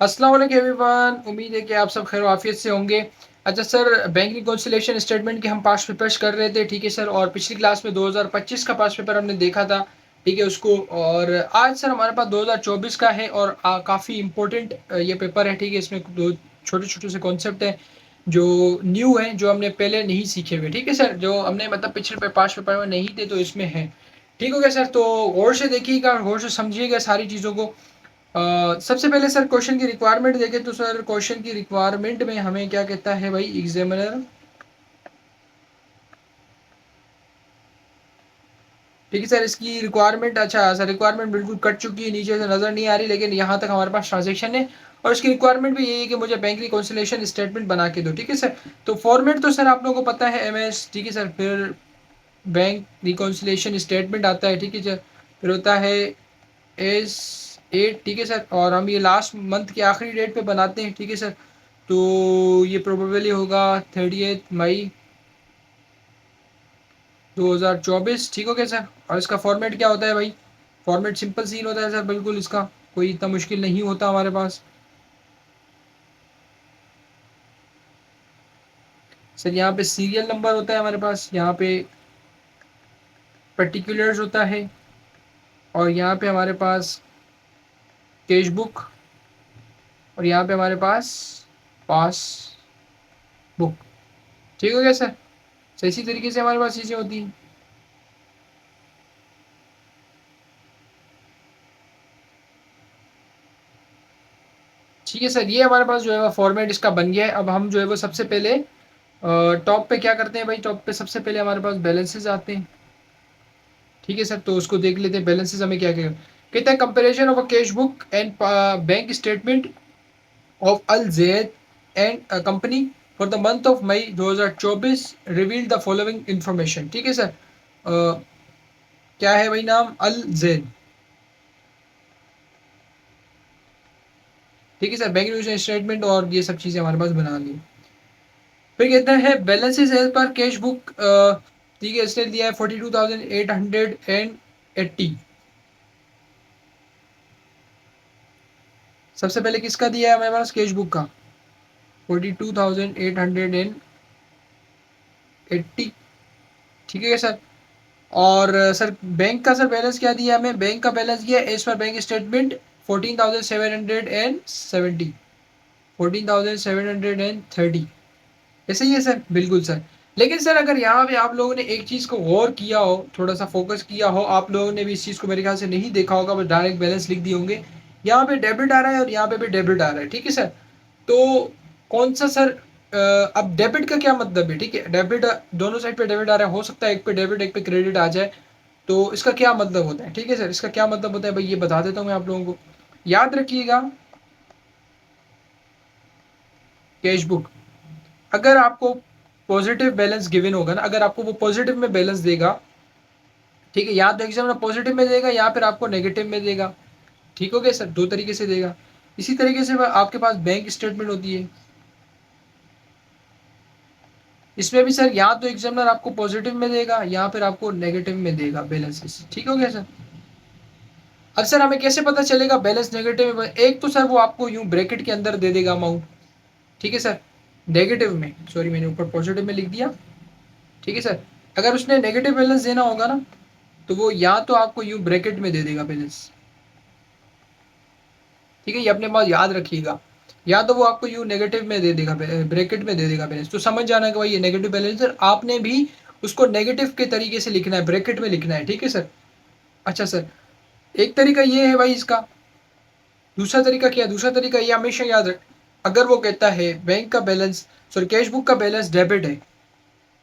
अस्सलाम वालेकुम एवरीवन। उम्मीद है कि आप सब खैर आफियत से होंगे। अच्छा सर, बैंक रिकॉन्सिलेशन स्टेटमेंट के हम पास्ट पेपर्स कर रहे थे, ठीक है सर। और पिछली क्लास में 2025 का पास्ट पेपर हमने देखा था, ठीक है उसको। और आज सर हमारे पास 2024 का है और काफ़ी इम्पोर्टेंट ये पेपर है, ठीक है। इसमें दो छोटे छोटे से कॉन्सेप्ट हैं जो न्यू हैं, जो हमने पहले नहीं सीखे हुए, ठीक है सर। जो हमने मतलब पिछले पास्ट पेपर में नहीं थे तो इसमें है। ठीक हो गया सर। तो गौर से देखिएगा, गौर से समझिएगा सारी चीज़ों को। सबसे पहले सर क्वेश्चन की रिक्वायरमेंट देखें तो सर क्वेश्चन की रिक्वायरमेंट में हमें क्या कहता है भाई एग्जामिनर। ठीक है सर, इसकी रिक्वायरमेंट, अच्छा सर रिक्वायरमेंट बिल्कुल कट चुकी है, नीचे से नजर नहीं आ रही, लेकिन यहाँ तक हमारे पास ट्रांजेक्शन है। और इसकी रिक्वायरमेंट भी यही है कि मुझे बैंक रिकॉन्सिलेशन स्टेटमेंट बना के दो, ठीक है सर। तो फॉर्मेट तो सर आप लोगों को पता है MS, ठीक है सर। फिर बैंक रिकॉन्सिलेशन स्टेटमेंट आता है, ठीक है सर। फिर होता है S8, ठीक है सर। और हम ये लास्ट मंथ की आखिरी डेट पे बनाते हैं, ठीक है सर। तो ये प्रोबेबली होगा 30 मई 2024, ठीक हो गया सर। और इसका फॉर्मेट क्या होता है भाई? फॉर्मेट सिंपल सीन होता है सर, बिल्कुल इसका कोई इतना मुश्किल नहीं होता हमारे पास। सर यहाँ पे सीरियल नंबर होता है हमारे पास, यहाँ पे पर्टिकुलर्स होता है, और यहाँ पे हमारे पास कैश बुक, और यहाँ पे हमारे पास पास बुक, ठीक हो गया सर। तो इसी तरीके से हमारे पास चीज़ें होती हैं। ठीक है सर, ये हमारे पास जो है वो फॉर्मेट इसका बन गया है। अब हम जो है वो सबसे पहले टॉप पे क्या करते हैं भाई? टॉप पे सबसे पहले हमारे पास बैलेंसेस आते हैं, ठीक है सर। तो उसको देख लेते हैं, बैलेंसेस हमें क्या क्या कहते हैं। Comparison of a cash book and bank statement of Al Zaid and company for the month of May 2024 reveal the following information, ठीक है सर। क्या है भाई नाम? अल जैद, ठीक है सर। बैंक स्टेटमेंट और ये सब चीज़ें हमारे पास बना ली। फिर कहता है balances as per cash book, ठीक है, इसने दिया है 42,880। सबसे पहले किसका दिया है हमारे पास? कैश बुक का 42,880, ठीक है सर। और सर बैंक का सर बैलेंस क्या दिया हमें? बैंक का बैलेंस दिया एज पर बैंक स्टेटमेंट 14,770, 14,730। ऐसे ही है सर, बिल्कुल सर। लेकिन सर अगर यहाँ पे आप लोगों ने एक चीज़ को गौर किया हो, थोड़ा सा फोकस किया हो, आप लोगों ने भी इस चीज़ को मेरे ख्याल से नहीं देखा होगा, बस डायरेक्ट बैलेंस लिख दिए होंगे। यहाँ पे डेबिट आ रहा है और यहाँ पे भी डेबिट आ रहा है, ठीक है सर। तो कौन सा सर? अब डेबिट का क्या मतलब है? ठीक है, डेबिट दोनों साइड पे डेबिट आ रहा है, हो सकता है एक पे डेबिट एक पे क्रेडिट आ जाए। तो इसका क्या मतलब होता है? ठीक है सर, इसका क्या मतलब होता है भाई, ये बता देता हूँ मैं आप लोगों को। याद रखिएगा, कैश बुक, अगर आपको पॉजिटिव बैलेंस गिवन होगा ना, अगर आपको वो पॉजिटिव में बैलेंस देगा, ठीक है, या तो एग्जाम पॉजिटिव में देगा या फिर आपको नेगेटिव में देगा, ठीक हो गया सर। दो तरीके से देगा। इसी तरीके से आपके पास बैंक स्टेटमेंट होती है, इसमें भी सर या तो एग्जामिनर आपको पॉजिटिव में देगा या फिर आपको नेगेटिव में देगा बैलेंसेस, ठीक हो गया सर। अब सर हमें कैसे पता चलेगा बैलेंस नेगेटिव में? एक तो सर वो आपको यूं ब्रैकेट के अंदर दे देगा अमाउंट, ठीक है सर। नेगेटिव में, सॉरी मैंने ऊपर पॉजिटिव में लिख दिया, ठीक है सर। अगर उसने नेगेटिव बैलेंस देना होगा ना, तो वो या तो आपको यूं ब्रैकेट में दे देगा बैलेंस, ठीक है, ये अपने पास याद रखिएगा। या तो वो आपको यू नेगेटिव में दे देगा, ब्रैकेट में दे देगा बैलेंस, तो समझ जाना कि भाई ये नेगेटिव बैलेंस है, आपने भी उसको नेगेटिव के तरीके से लिखना है, ब्रैकेट में लिखना है, ठीक है सर। अच्छा सर, एक तरीका ये है भाई इसका। दूसरा तरीका क्या है? दूसरा तरीका ये हमेशा याद रख, अगर वो कहता है बैंक का बैलेंस, सॉरी कैश बुक का बैलेंस डेबिट है,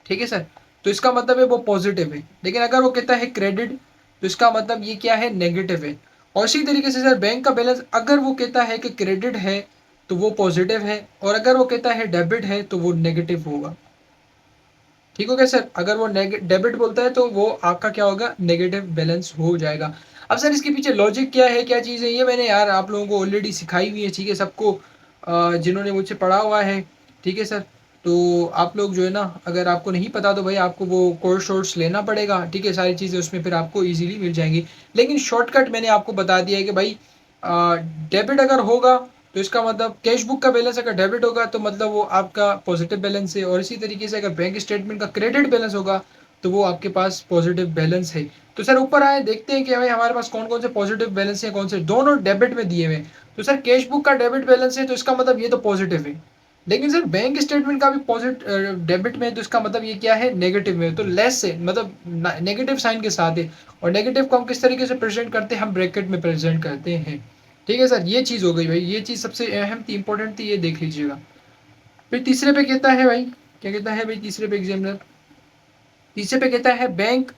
ठीक है सर, तो इसका मतलब है वो पॉजिटिव है। लेकिन अगर वो कहता है क्रेडिट, तो इसका मतलब ये क्या है? नेगेटिव है। और इसी तरीके से सर बैंक का बैलेंस अगर वो कहता है कि क्रेडिट है तो वो पॉजिटिव है, और अगर वो कहता है डेबिट है तो वो नेगेटिव होगा, ठीक हो गया सर। अगर वो डेबिट बोलता है तो वो आपका क्या होगा? नेगेटिव बैलेंस हो जाएगा। अब सर इसके पीछे लॉजिक क्या है, क्या चीज़ है, ये मैंने यार आप लोगों को ऑलरेडी सिखाई हुई है, ठीक है, सबको जिन्होंने मुझसे पढ़ा हुआ है, ठीक है सर। तो आप लोग जो है ना, अगर आपको नहीं पता तो भाई आपको वो कोर्स वोर्स लेना पड़ेगा, ठीक है, सारी चीज़ें उसमें फिर आपको ईजिली मिल जाएंगी। लेकिन शॉर्टकट मैंने आपको बता दिया है कि भाई डेबिट अगर होगा तो इसका मतलब कैश बुक का बैलेंस अगर डेबिट होगा तो मतलब वो आपका पॉजिटिव बैलेंस है, और इसी तरीके से अगर बैंक स्टेटमेंट का क्रेडिट बैलेंस होगा तो वो आपके पास पॉजिटिव बैलेंस है। तो सर ऊपर आए देखते हैं कि भाई हमारे पास कौन कौन से पॉजिटिव बैलेंस है, कौन से दोनों डेबिट में दिए हुए हैं। तो सर कैश बुक का डेबिट बैलेंस है तो इसका मतलब ये तो पॉजिटिव है, लेकिन सर बैंक स्टेटमेंट का भी पॉजिटिव डेबिट में है तो इसका मतलब ये क्या है, नेगेटिव में, तो लेस है, मतलब नेगेटिव साइन के साथ है। और नेगेटिव को हम किस तरीके से प्रेजेंट करते हैं, हम ब्रैकेट में प्रेजेंट करते हैं। ठीक है सर, ये चीज़ हो गई भाई, ये चीज़ सबसे अहम थी, इंपॉर्टेंट थी, ये देख लीजिएगा। फिर तीसरे पे कहता है भाई, क्या कहता है भाई तीसरे पे एग्जामिनर, तीसरे पे कहता है बैंक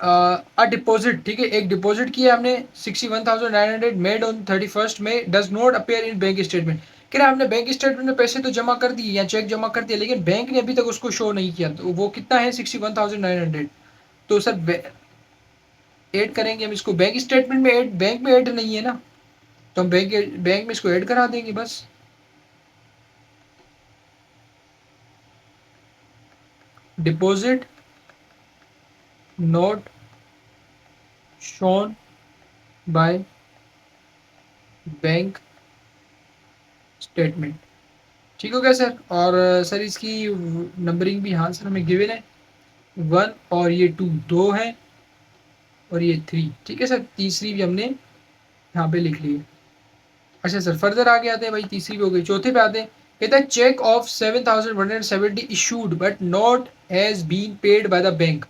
अ डिपॉजिट, ठीक है, एक डिपॉजिट किया हमने 61,900 मेड ऑन 31st में does not appear in bank statement. कह रहा हमने बैंक स्टेटमेंट में पैसे तो जमा कर दिए या चेक जमा कर दिया, लेकिन बैंक ने अभी तक उसको शो नहीं किया, तो वो कितना है 61,900। तो सर ऐड करेंगे हम इसको बैंक स्टेटमेंट में, ऐड बैंक में ऐड नहीं है ना, तो हम बैंक बैंक में इसको ऐड करा देंगे बस। Deposit note shown by bank statement. ठीक हो गया सर। और सर इसकी नंबरिंग भी हाँ सर हमें गिवन है, 1 और ये 2 दो है, और ये 3, ठीक है सर, तीसरी भी हमने यहाँ पे लिख ली है। अच्छा सर फर्दर आगे आते हैं भाई, तीसरी भी हो गई, चौथे पे आते हैं। कहता है cheque of 7,170 issued but not has been paid by the bank.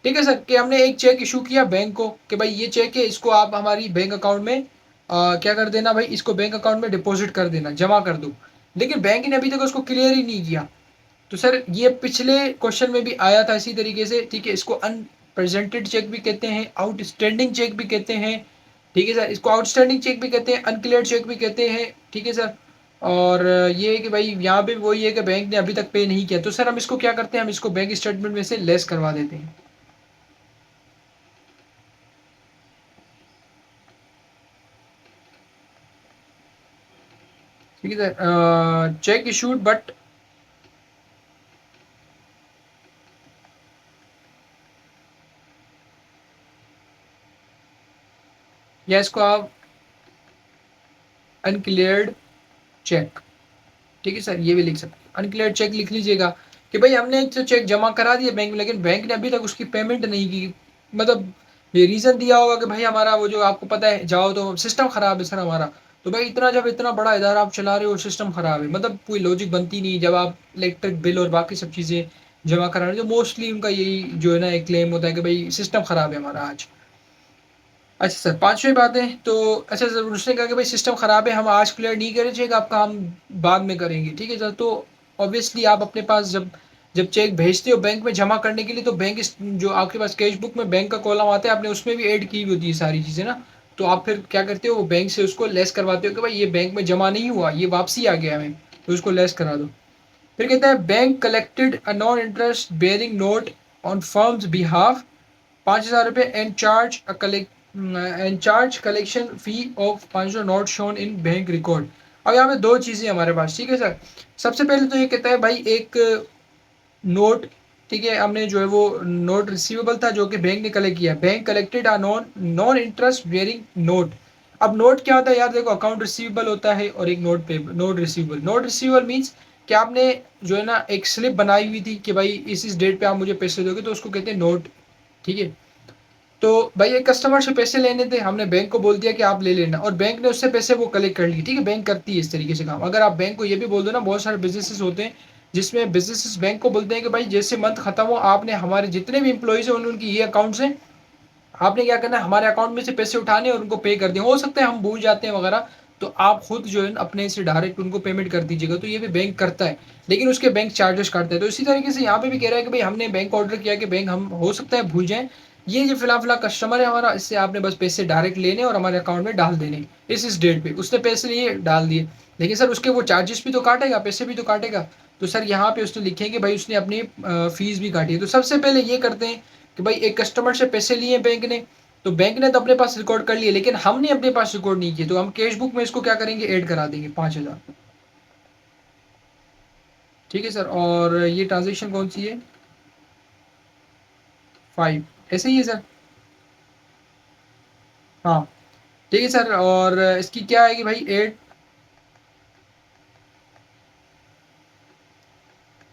ठीक है सर, कि हमने एक चेक इशू किया बैंक को कि भाई ये चेक है, इसको आप हमारी बैंक अकाउंट में क्या कर देना भाई, इसको बैंक अकाउंट में डिपॉजिट कर देना, जमा कर दो, लेकिन बैंक ने अभी तक उसको क्लियर ही नहीं किया। तो सर ये पिछले क्वेश्चन में भी आया था इसी तरीके से, ठीक है, इसको अनप्रेजेंटेड चेक भी कहते हैं, आउटस्टैंडिंग चेक भी कहते हैं। ठीक है सर, इसको आउटस्टैंडिंग चेक भी कहते हैं, अनक्लियर चेक भी कहते हैं। ठीक है सर, और ये है कि भाई यहाँ पे वही है कि बैंक ने अभी तक पे नहीं किया, तो सर हम इसको क्या करते हैं, हम इसको बैंक स्टेटमेंट में से लेस करवा देते हैं। ठीक है सर, चेक इशूड बट, या इसको आप अनक्लियर्ड चेक, ठीक है सर, ये भी लिख सकते हैं, अनक्लियर चेक लिख लीजिएगा कि भाई हमने एक तो चेक जमा करा दिया बैंक में, लेकिन बैंक ने अभी तक उसकी पेमेंट नहीं की। मतलब ये रीज़न दिया होगा कि भाई हमारा वो जो आपको पता है, जाओ तो सिस्टम ख़राब है सर हमारा। तो भाई इतना जब इतना बड़ा इदारा आप चला रहे हो और सिस्टम ख़राब है, मतलब कोई लॉजिक बनती नहीं जब आप इलेक्ट्रिक बिल और बाकी सब चीज़ें जमा करा रहे हो, तो मोस्टली उनका यही जो है ना एक क्लेम होता है कि भाई सिस्टम ख़राब है हमारा आज। अच्छा सर पांचवी बात है, तो अच्छा सर उसने कहा कि भाई सिस्टम ख़राब है, हम आज क्लियर नहीं करेंगे, आप काम बाद में करेंगे। ठीक है सर, तो ऑब्वियसली आप अपने पास जब जब चेक भेजते हो बैंक में जमा करने के लिए, तो बैंक जो आपके पास कैश बुक में बैंक का कॉलम आता है, आपने उसमें भी ऐड की हुई होती है सारी चीज़ें ना, तो आप फिर क्या करते हो, बैंक से उसको लेस करवाते हो कि भाई ये बैंक में जमा नहीं हुआ, ये वापसी आ गया हमें, तो उसको लेस करा दो। फिर कहता है bank collected a non interest bearing note on firms behalf 5,000 रुपये and charge collection fee of 500 not shown in bank record. अब यहाँ पे दो चीज़ें हमारे पास, ठीक है सर। सबसे पहले तो ये कहता है भाई एक नोट, ठीक है, हमने जो है वो नोट रिसीवेबल था जो कि बैंक ने कलेक्ट किया, bank collected uh non non interest bearing note. अब नोट क्या होता है यार, देखो अकाउंट रिसीवेबल होता है और एक नोट पे note receivable. Note receivable means कि आपने जो है ना एक स्लिप बनाई हुई थी कि भाई इस डेट पे आप मुझे पैसे दोगे, तो उसको कहते हैं नोट। ठीक है, तो भाई एक कस्टमर से पैसे लेने थे, हमने बैंक को बोल दिया कि आप ले लेना, और बैंक ने उससे पैसे वो कलेक्ट कर लिए। ठीक है, बैंक करती है इस तरीके से काम। अगर आप बैंक को ये भी बोल दो ना, बहुत सारे बिजनेसेस होते हैं जिसमें बिजनेसेस बैंक को बोलते हैं कि भाई जैसे मंथ खत्म हो, आपने हमारे जितने भी इंप्लॉइज हैं उनकी ये अकाउंट से आपने क्या करना है, हमारे अकाउंट में से पैसे उठाने और उनको पे कर दें। हो सकता है हम भूल जाते हैं वगैरह, तो आप खुद जो है अपने से डायरेक्ट उनको पेमेंट कर दीजिएगा, तो ये भी बैंक करता है, लेकिन उसके बैंक चार्जेस काटते हैं। तो इसी तरीके से यहाँ पे भी कह रहा है कि भाई हमने बैंक ऑर्डर किया कि बैंक हम हो सकता है भूल जाएं, ये जो फिलहाल फिलहाल कस्टमर है हमारा, इससे आपने बस पैसे डायरेक्ट लेने और हमारे अकाउंट में डाल देने इस डेट पे। उसने पैसे लिए डाल दिए, लेकिन सर उसके वो चार्जेस भी तो काटेगा, पैसे भी तो काटेगा। तो सर यहाँ पे उसने लिखे कि भाई उसने अपनी फीस भी काटी है। तो सबसे पहले ये करते हैं कि भाई एक कस्टमर से पैसे लिए बैंक ने, तो बैंक ने तो अपने पास रिकॉर्ड कर लिए, लेकिन हमने अपने पास रिकॉर्ड नहीं किए, तो हम कैश बुक में इसको क्या करेंगे, ऐड करा देंगे 5,000। ठीक है सर, और ये ट्रांजेक्शन कौन सी है, 5, ऐसे ही है सर। हाँ ठीक है सर, और इसकी क्या आएगी भाई, 8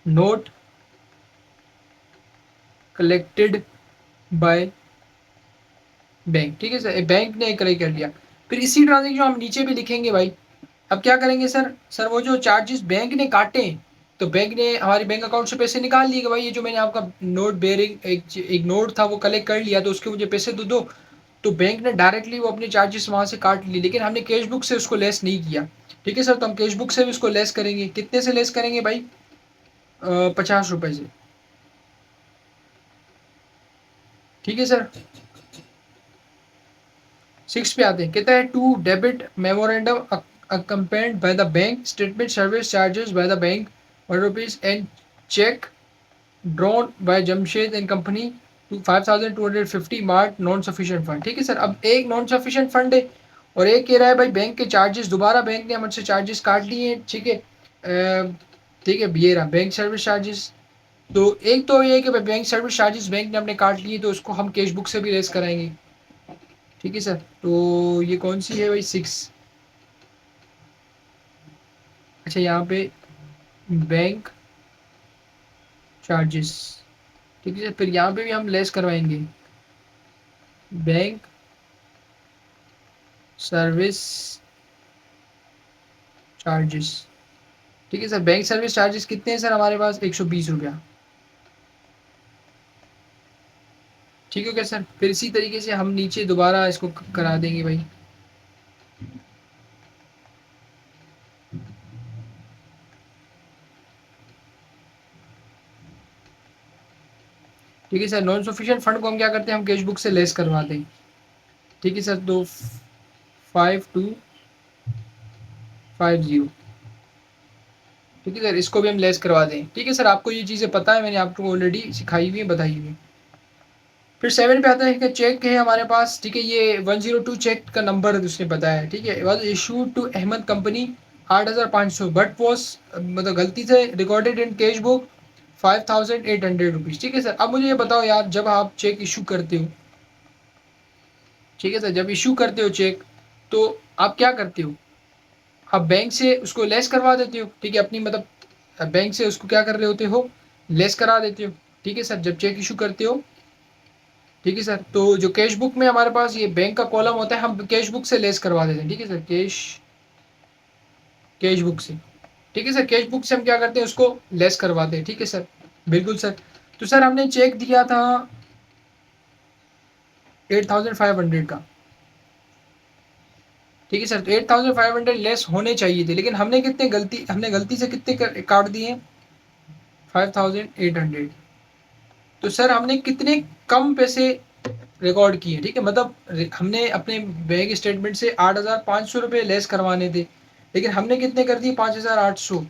नोट कलेक्टेड बाय बैंक, ठीक है सर, बैंक ने कलेक्ट कर लिया। फिर इसी ट्रांजेक्शन हम नीचे भी लिखेंगे भाई। अब क्या करेंगे सर, वो जो चार्जेस बैंक ने काटे, तो बैंक ने हमारे बैंक अकाउंट से पैसे निकाल लिए कि भाई ये जो मैंने आपका नोट बेयरिंग एक नोट था वो कलेक्ट कर लिया, तो उसके मुझे पैसे दो। तो बैंक ने डायरेक्टली वो अपने चार्जेस वहां से काट लिए, लेकिन हमने कैश बुक से उसको लेस नहीं किया। ठीक है सर, तो हम कैश बुक से भी उसको लेस करेंगे। कितने से लेस करेंगे भाई? 50 रुपए से। ठीक है सर, 6 पे आते हैं। कहता है to debit memorandum accompanied by the bank statement service charges by the bank 1 rupees and check drawn by Jamshed and company to 5250 marked non sufficient fund। ठीक है सर, अब एक नॉन सफिशिएंट फंड है और एक कह रहा है भाई बैंक के चार्जेस, दोबारा बैंक ने हमसे चार्जेस काट लिए हैं। ठीक है, ठीक है, ये रहा बैंक सर्विस चार्जेस। तो एक तो ये है कि बैंक सर्विस चार्जेस बैंक ने हमने काट लिए, तो उसको हम कैश बुक से भी रेस कराएंगे। ठीक है सर, तो ये कौन सी है भाई? 6। अच्छा, यहाँ पे बैंक चार्जेस। ठीक है, फिर यहाँ पे भी हम लेस करवाएंगे बैंक सर्विस चार्जेस। ठीक है सर, बैंक सर्विस चार्जेस कितने हैं सर हमारे पास? 120 रुपया। ठीक है क्या सर, फिर इसी तरीके से हम नीचे दोबारा इसको करा देंगे भाई। ठीक है सर, नॉन सफिशिएंट फंड को हम क्या करते हैं, हम कैश बुक से लेस करवा दें। ठीक है सर, तो 5250। ठीक है सर, इसको भी हम लेस करवा दें। ठीक है सर, आपको ये चीज़ें पता है, मैंने आपको ऑलरेडी सिखाई हुई है, बताई हुई है। फिर 7 पे आता है कि चेक है हमारे पास। ठीक है, ये 102 चेक का नंबर उसने बताया है। ठीक है, was issued to Ahmad company 8500 बट वॉज मतलब गलती से recorded in cash book 5800 rupees. ठीक है सर, अब मुझे ये बताओ यार, जब आप चेक इशू करते हो, ठीक है सर, जब इशू करते हो चेक, तो आप क्या करते हो? आप बैंक से उसको लेस करवा देते हो। ठीक है, अपनी मतलब बैंक से उसको क्या कर रहे होते हो? लेस करा देते हो। ठीक है सर, जब चेक इशू करते हो। ठीक है सर, तो जो कैश बुक में हमारे पास ये बैंक का कॉलम होता है, हम कैश बुक से लेस करवा देते हैं। ठीक है सर, कैश बुक से। ठीक है सर, कैश बुक से हम क्या करते हैं, उसको लेस करवाते हैं। ठीक है सर, बिल्कुल सर। तो सर हमने चेक दिया था 8500 का। ठीक है सर, तो 8500 लेस होने चाहिए थे, लेकिन हमने गलती से कितने काट दिए? 5800। तो सर हमने कितने कम पैसे रिकॉर्ड किए? ठीक है, मतलब हमने अपने बैंक स्टेटमेंट से 8500 रुपये लेस करवाने थे, लेकिन हमने कितने कर दिए? 5800।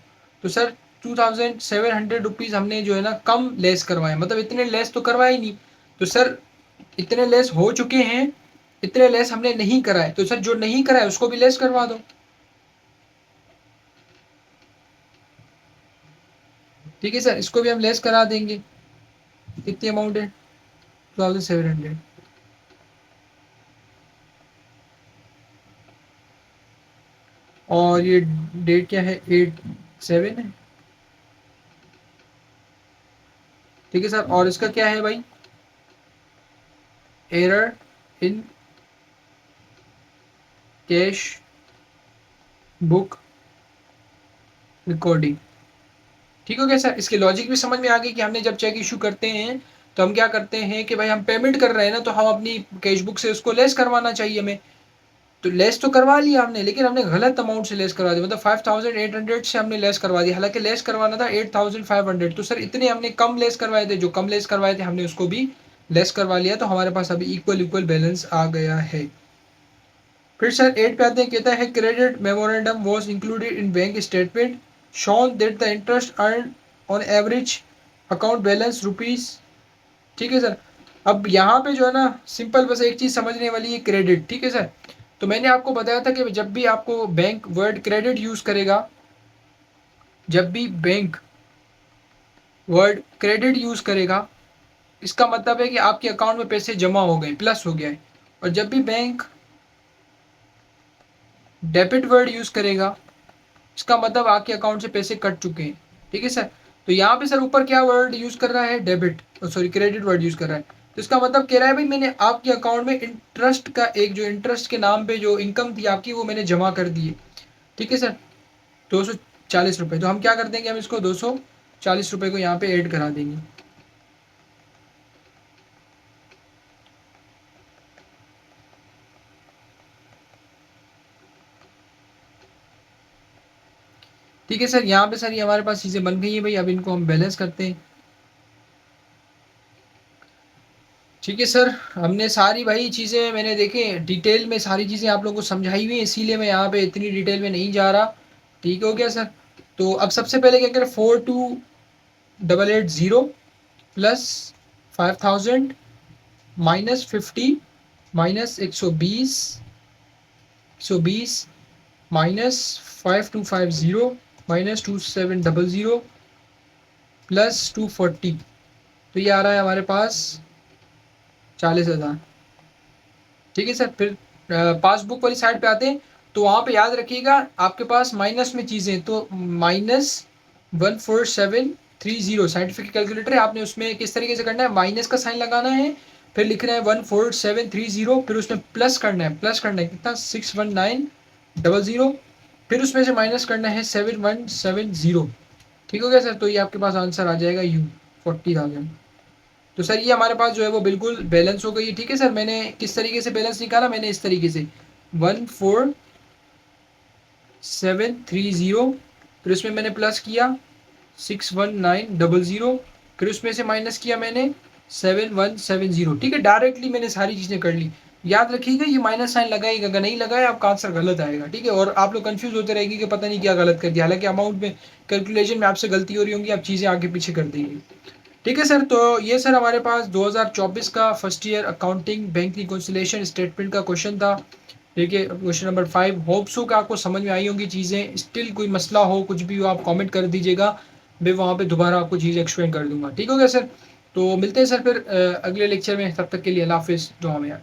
तो सर 2700 रुपीज़ हमने जो है ना कम लेस करवाए, मतलब इतने लेस तो करवाए ही नहीं। तो सर इतने लेस हो चुके हैं, इतने लेस हमने नहीं कराए, तो सर जो नहीं कराए उसको भी लेस करवा दो। ठीक है सर, इसको भी हम लेस करा देंगे। कितनी अमाउंट है? 2700। और ये डेट क्या है? 87 है। ठीक है सर, और इसका क्या है भाई? Error in cash book recording. ठीक हो गया सर, इसकी लॉजिक भी समझ में आ गई कि हमने जब चेक इशू करते हैं तो हम क्या करते हैं कि भाई हम पेमेंट कर रहे हैं ना, तो हम अपनी कैश बुक से उसको लेस करवाना चाहिए हमें। तो लेस तो करवा लिया हमने, लेकिन हमने गलत अमाउंट से लेस करवा दिया, मतलब 5800 से हमने लेस करवा दिया, हालांकि लेस करवाना था 8500। तो सर इतने हमने कम लेस करवाए थे, जो कम लेस करवाए थे हमने उसको भी लेस करवा लिया, तो हमारे पास अभी इक्वल इक्वल बैलेंस आ गया है। फिर सर 8 पे आते हैं, कहता है credit memorandum was included in bank statement shown that the interest earn on average account balance rupees. ठीक है सर, अब यहाँ पे जो है ना सिंपल बस एक चीज़ समझने वाली है, क्रेडिट। ठीक है सर, तो मैंने आपको बताया था कि जब भी आपको बैंक वर्ड क्रेडिट यूज़ करेगा, जब भी बैंक वर्ड क्रेडिट यूज़ करेगा, इसका मतलब है कि आपके अकाउंट में पैसे जमा हो गए, प्लस हो गया है। और जब भी बैंक डेबिट वर्ड यूज़ करेगा, इसका मतलब आपके अकाउंट से पैसे कट चुके हैं। ठीक है सर, तो यहाँ पे सर ऊपर क्या वर्ड यूज़ कर रहा है, debit, sorry credit word use कर रहा है। तो इसका मतलब कह रहा है भाई मैंने आपके अकाउंट में इंटरेस्ट का एक जो इंटरेस्ट के नाम पे जो इनकम थी आपकी वो मैंने जमा कर दी है, ठीक है सर, 240 रुपये। तो हम क्या कर देंगे, हम इसको 240 रुपये को यहाँ पे ऐड करा देंगे। ठीक है सर, यहाँ पे सर ये हमारे पास चीज़ें बन गई हैं भाई। अब इनको हम बैलेंस करते हैं। ठीक है सर, हमने सारी भाई चीज़ें मैंने देखे डिटेल में सारी चीज़ें आप लोगों को समझाई हुई हैं, इसीलिए मैं यहाँ पे इतनी डिटेल में नहीं जा रहा। ठीक हो गया सर। तो अब सबसे पहले क्या करें, 42,880 plus 5,000 minus 50 minus 120 minus 5250 minus 2700 plus 240। तो ये आ रहा है हमारे पास 40,000। ठीक है सर, फिर पासबुक वाली साइड पे आते हैं। तो वहाँ पे याद रखिएगा आपके पास माइनस में चीज़ें, तो -14730 साइंटिफिक कैलकुलेटर है, आपने उसमें किस तरीके से करना है, माइनस का साइन लगाना है, फिर लिखना है 14730, फिर उसमें प्लस करना है, कितना 61900, फिर उसमें से माइनस करना है 7170। ठीक हो गया सर। तो ये आपके पास आंसर आ जाएगा यू 40,000। तो सर ये हमारे पास जो है वो बिल्कुल बैलेंस हो गई है। ठीक है सर, मैंने किस तरीके से बैलेंस निकाला, मैंने इस तरीके से 14730, फिर उसमें मैंने प्लस किया 61900, फिर उसमें से माइनस किया मैंने 7170। ठीक है, डायरेक्टली मैंने सारी चीज़ें कर ली। याद रखिएगा ये माइनस साइन लगाएगा, अगर नहीं लगाया आपका आंसर गलत आएगा। ठीक है, और आप लोग कंफ्यूज होते रहेंगे कि पता नहीं क्या गलत कर दिया, हालांकि अमाउंट में कैलकुलेशन में आपसे गलती हो रही होंगी, आप चीज़ें आगे पीछे कर देंगे। ठीक है सर, तो ये सर हमारे पास 2024 का first year accounting bank reconciliation statement का क्वेश्चन था। ठीक है, क्वेश्चन नंबर 5। होप सो कि आपको समझ में आई होंगी चीज़ें। स्टिल कोई मसला हो, कुछ भी हो, आप कमेंट कर दीजिएगा, मैं वहाँ पे दोबारा आपको चीज़ें एक्सप्लेन कर दूंगा। ठीक हो गया सर, तो मिलते हैं सर फिर अगले लेक्चर में। तब तक के लिए अल्लाह हाफिज़, दुआ में यार।